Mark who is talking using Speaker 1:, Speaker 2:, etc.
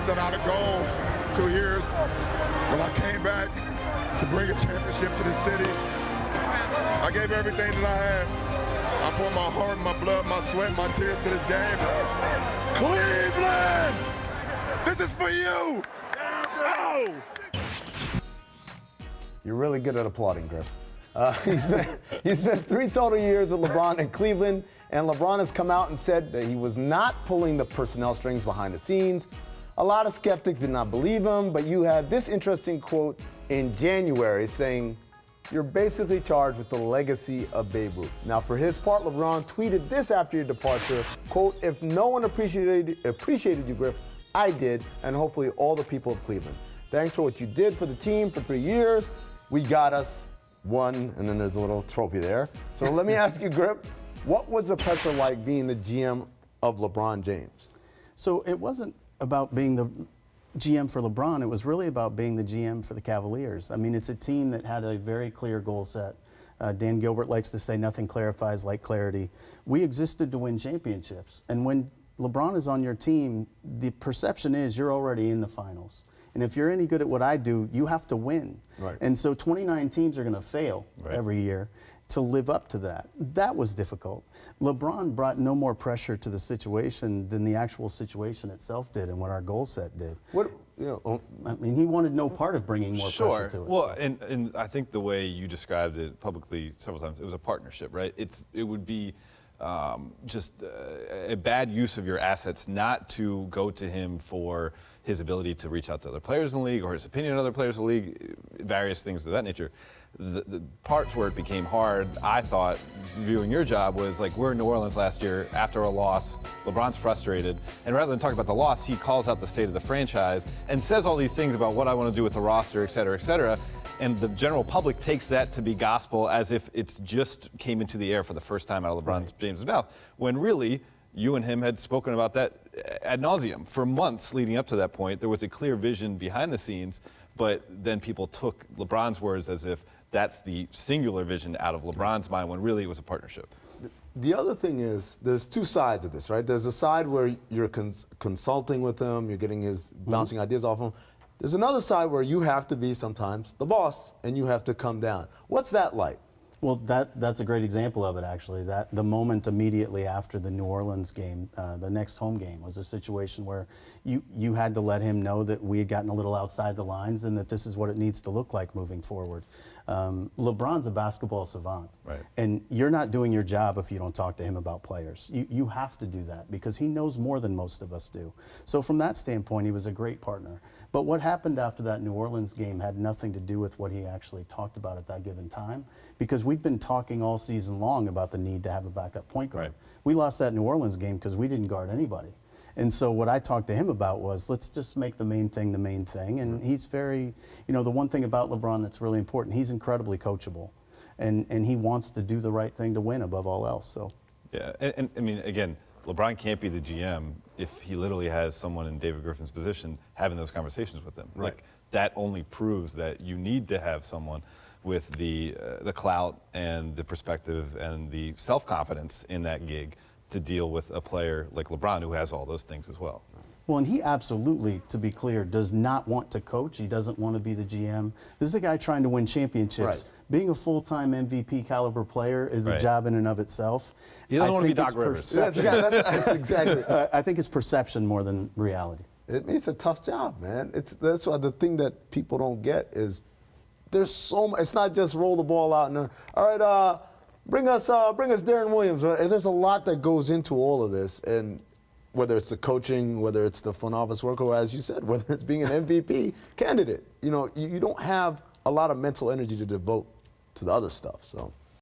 Speaker 1: set out a goal 2 years. When I came back to bring a championship to this city, I gave everything that I had. I poured my heart, my blood, my sweat, my tears to this game. Cleveland! This is for you! Oh!
Speaker 2: You're really good at applauding, Griff. He spent 3 total years with LeBron in Cleveland, and LeBron has come out and said that he was not pulling the personnel strings behind the scenes. A lot of skeptics did not believe him, but you had this interesting quote in January saying, "You're basically charged with the legacy of Babe Ruth." Now, for his part, LeBron tweeted this after your departure, quote, "If no one appreciated you, Griff, I did, and hopefully all the people of Cleveland. Thanks for what you did for the team for 3 years. We got us one," and then there's a little trophy there. So let me ask you, Griff, what was the pressure like being the GM of LeBron James?
Speaker 3: So it wasn't about being the GM for LeBron. It was really about being the GM for the Cavaliers. I mean, it's a team that had a very clear goal set. Dan Gilbert likes to say nothing clarifies like clarity. We existed to win championships. And when LeBron is on your team, the perception is you're already in the finals. And if you're any good at what I do, you have to win.
Speaker 2: Right.
Speaker 3: And so 29 teams are going to fail every year to live up to that. That was difficult. LeBron brought no more pressure to the situation than the actual situation itself did and what our goal set did.
Speaker 2: What, you know,
Speaker 3: I mean, he wanted no part of bringing more pressure to it.
Speaker 4: Well, and I think the way you described it publicly several times, it was a partnership, right? It would be just a bad use of your assets not to go to him for his ability to reach out to other players in the league or his opinion on other players in the league, various things of that nature. The parts where it became hard, I thought, viewing your job was like, we're in New Orleans last year after a loss, LeBron's frustrated, and rather than talk about the loss, he calls out the state of the franchise and says all these things about what I want to do with the roster, et cetera, and the general public takes that to be gospel as if it's just came into the air for the first time out of LeBron James' mouth, when really, you and him had spoken about that ad nauseum for months leading up to that point. There was a clear vision behind the scenes, but then people took LeBron's words as if that's the singular vision out of LeBron's mind when really it was a partnership.
Speaker 2: The other thing is, there's two sides of this, right? There's a side where you're consulting with him, you're getting his bouncing ideas off him. There's another side where you have to be sometimes the boss and you have to come down. What's that like?
Speaker 3: Well, that's a great example of it, actually. That the moment immediately after the New Orleans game, the next home game, was a situation where you had to let him know that we had gotten a little outside the lines and that this is what it needs to look like moving forward. LeBron's a basketball savant, and you're not doing your job if you don't talk to him about players. You have to do that because he knows more than most of us do. So from that standpoint, he was a great partner. But what happened after that New Orleans game had nothing to do with what he actually talked about at that given time, because we've been talking all season long about the need to have a backup point guard. We lost that New Orleans game because we didn't guard anybody. And so what I talked to him about was, let's just make the main thing the main thing. And he's very, the one thing about LeBron that's really important, he's incredibly coachable. And he wants to do the right thing to win above all else. So.
Speaker 4: Yeah, and I mean, again, LeBron can't be the GM if he literally has someone in David Griffin's position having those conversations with him. Like, that only proves that you need to have someone with the clout and the perspective and the self-confidence in that gig to deal with a player like LeBron who has all those things as well.
Speaker 3: Well, and he absolutely, to be clear, does not want to coach. He doesn't want to be the GM. This is a guy trying to win championships. Being a full-time MVP caliber player is a job in and of itself.
Speaker 4: He doesn't want to be Doc Rivers.
Speaker 2: That's exactly.
Speaker 3: I think it's perception more than reality.
Speaker 2: It's a tough job, man. That's why the thing that people don't get is there's so much. It's not just roll the ball out and all right, bring us Darren Williams. There's a lot that goes into all of this, and whether it's the coaching, whether it's the front office work, or as you said, whether it's being an MVP candidate, you don't have a lot of mental energy to devote to the other stuff. So.